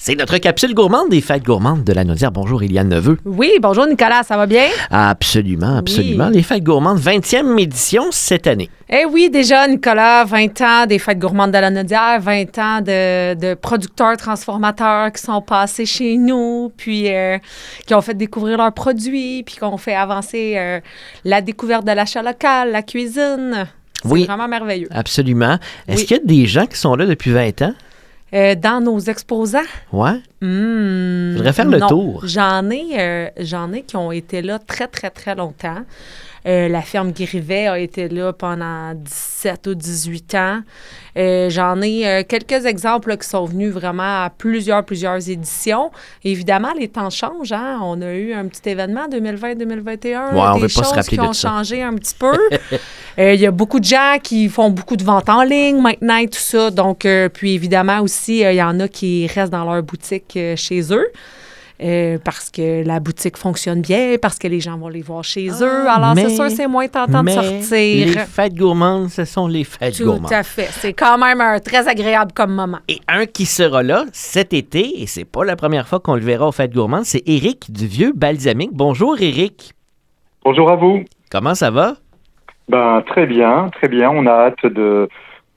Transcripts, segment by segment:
C'est notre capsule gourmande des fêtes gourmandes de la Naudière. Bonjour, Eliane Neveu. Oui, bonjour Nicolas, ça va bien? Absolument, absolument. Oui. Les fêtes gourmandes, 20e édition cette année. Eh oui, déjà, Nicolas, 20 ans des fêtes gourmandes de la Naudière, 20 ans de producteurs transformateurs qui sont passés chez nous, puis qui ont fait découvrir leurs produits, puis qui ont fait avancer la découverte de l'achat local, la cuisine. C'est vraiment merveilleux. Absolument. Est-ce qu'il y a des gens qui sont là depuis 20 ans? Dans nos exposants? Ouais. Faudrait faire le tour. J'en ai qui ont été là très, très, très longtemps. La ferme Guirivet a été là pendant 17 ou 18 ans. J'en ai quelques exemples là, qui sont venus vraiment à plusieurs éditions. Évidemment, les temps changent. Hein? On a eu un petit événement 2020-2021. Des choses qui ont changé un petit peu. Il y a beaucoup de gens qui font beaucoup de ventes en ligne maintenant et tout ça. Donc, puis évidemment aussi, il y en a qui restent dans leur boutique chez eux. Parce que la boutique fonctionne bien, parce que les gens vont les voir chez eux. Alors, c'est sûr, c'est moins tentant de sortir. Les fêtes gourmandes, ce sont les fêtes gourmandes. Tout à fait. C'est quand même très agréable comme moment. Et un qui sera là cet été, et c'est pas la première fois qu'on le verra aux fêtes gourmandes, c'est Éric du Vieux Balsamique. Bonjour, Éric. Bonjour à vous. Comment ça va? Ben, très bien, très bien. On a hâte de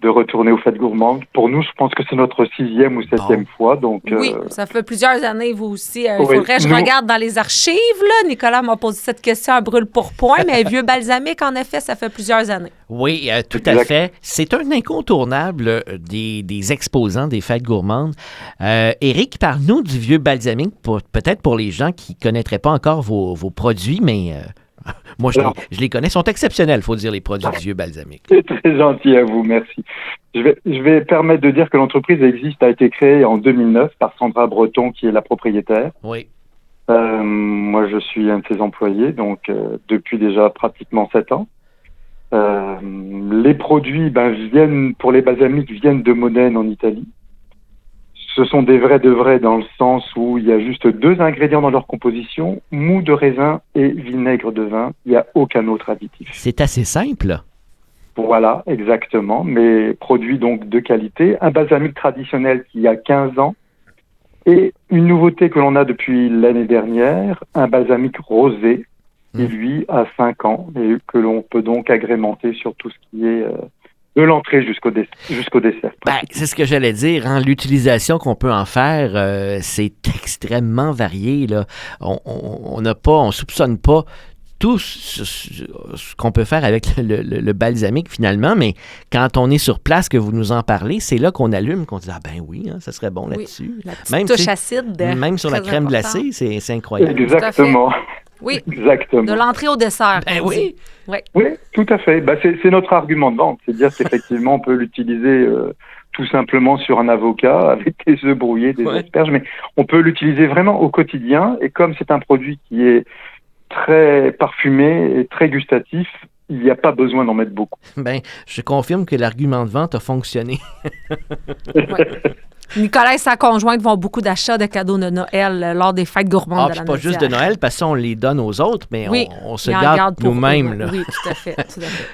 retourner aux fêtes gourmandes. Pour nous, je pense que c'est notre 6e ou 7e fois. Donc, oui, ça fait plusieurs années, vous aussi. Il faudrait que je regarde dans les archives. Là. Nicolas m'a posé cette question à brûle-pourpoint, mais Vieux Balsamique, en effet, ça fait plusieurs années. Oui, tout à fait. C'est un incontournable des exposants des fêtes gourmandes. Éric, parle-nous du Vieux Balsamique, peut-être pour les gens qui ne connaîtraient pas encore vos produits, mais... moi, je les connais. Ils sont exceptionnels, il faut dire, les produits du Vieux Balsamique. C'est très gentil à vous, merci. Je vais permettre de dire que l'entreprise a été créée en 2009 par Sandra Breton, qui est la propriétaire. Oui. Moi, je suis un de ses employés, donc depuis déjà pratiquement 7 ans. Les produits pour les balsamiques viennent de Modène en Italie. Ce sont des vrais de vrais dans le sens où il y a juste 2 ingrédients dans leur composition, mou de raisin et vinaigre de vin. Il n'y a aucun autre additif. C'est assez simple. Voilà, exactement. Mais produits donc de qualité. Un balsamique traditionnel qui a 15 ans. Et une nouveauté que l'on a depuis l'année dernière, un balsamique rosé qui lui a 5 ans et que l'on peut donc agrémenter sur tout ce qui est... de l'entrée jusqu'au dessert. C'est ce que j'allais dire. Hein? L'utilisation qu'on peut en faire, c'est extrêmement varié. Là. On soupçonne pas tout ce qu'on peut faire avec le balsamique finalement, mais quand on est sur place, que vous nous en parlez, c'est là qu'on allume, qu'on dit « Ah ben oui, hein, ça serait bon là-dessus. » La petite touche acide. Même sur la crème glacée, c'est incroyable. Exactement. Oui, exactement. De l'entrée au dessert. Oui. Oui, tout à fait. C'est notre argument de vente, c'est de dire qu'effectivement, on peut l'utiliser tout simplement sur un avocat avec des œufs brouillés, des asperges, mais on peut l'utiliser vraiment au quotidien. Et comme c'est un produit qui est très parfumé et très gustatif, il n'y a pas besoin d'en mettre beaucoup. Je confirme que l'argument de vente a fonctionné. Nicolas et sa conjointe vont beaucoup d'achats de cadeaux de Noël lors des fêtes gourmandes de la Naudière. Pas juste de Noël, parce qu'on les donne aux autres, mais on se garde nous-mêmes. Là. Oui, tout à fait.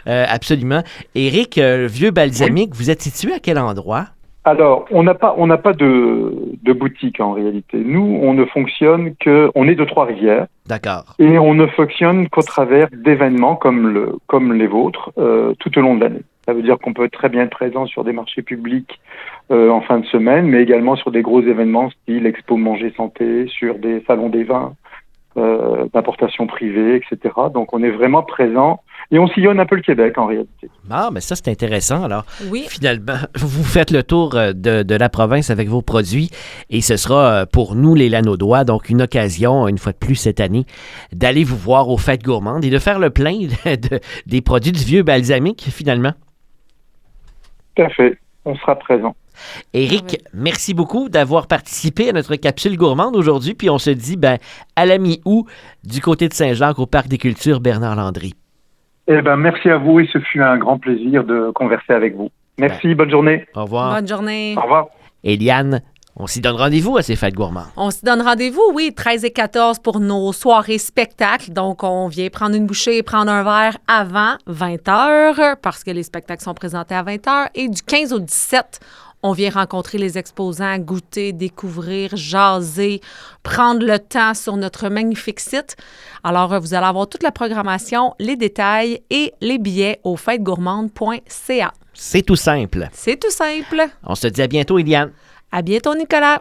Absolument. Éric, Vieux Balsamique, vous êtes situé à quel endroit? Alors, on n'a pas de boutique en réalité. Nous, on ne fonctionne on est de Trois-Rivières. D'accord. Et on ne fonctionne qu'au travers d'événements comme les vôtres tout au long de l'année. Ça veut dire qu'on peut très bien être présent sur des marchés publics en fin de semaine, mais également sur des gros événements style Expo Manger Santé, sur des salons des vins d'importation privée, etc. Donc on est vraiment présent et on sillonne un peu le Québec en réalité. Ah, mais ça c'est intéressant. Alors, finalement, vous faites le tour de la province avec vos produits et ce sera pour nous les Lanaudois, donc une occasion, une fois de plus cette année, d'aller vous voir aux fêtes gourmandes et de faire le plein des produits du Vieux Balsamique finalement. Tout à fait, on sera présent. Éric, merci beaucoup d'avoir participé à notre capsule gourmande aujourd'hui, puis on se dit à la mi-août du côté de Saint-Jacques au Parc des Cultures Bernard Landry. Merci à vous et ce fut un grand plaisir de converser avec vous. Merci, bonne journée. Au revoir. Bonne journée. Au revoir. Eliane, on s'y donne rendez-vous à ces fêtes gourmandes. On s'y donne rendez-vous, oui, 13 et 14 pour nos soirées spectacles. Donc, on vient prendre une bouchée et prendre un verre avant 20h parce que les spectacles sont présentés à 20h. Et du 15 au 17, On vient rencontrer les exposants, goûter, découvrir, jaser, prendre le temps sur notre magnifique site. Alors, vous allez avoir toute la programmation, les détails et les billets au fêtesgourmandes.ca. C'est tout simple. C'est tout simple. On se dit à bientôt, Eliane. À bientôt, Nicolas.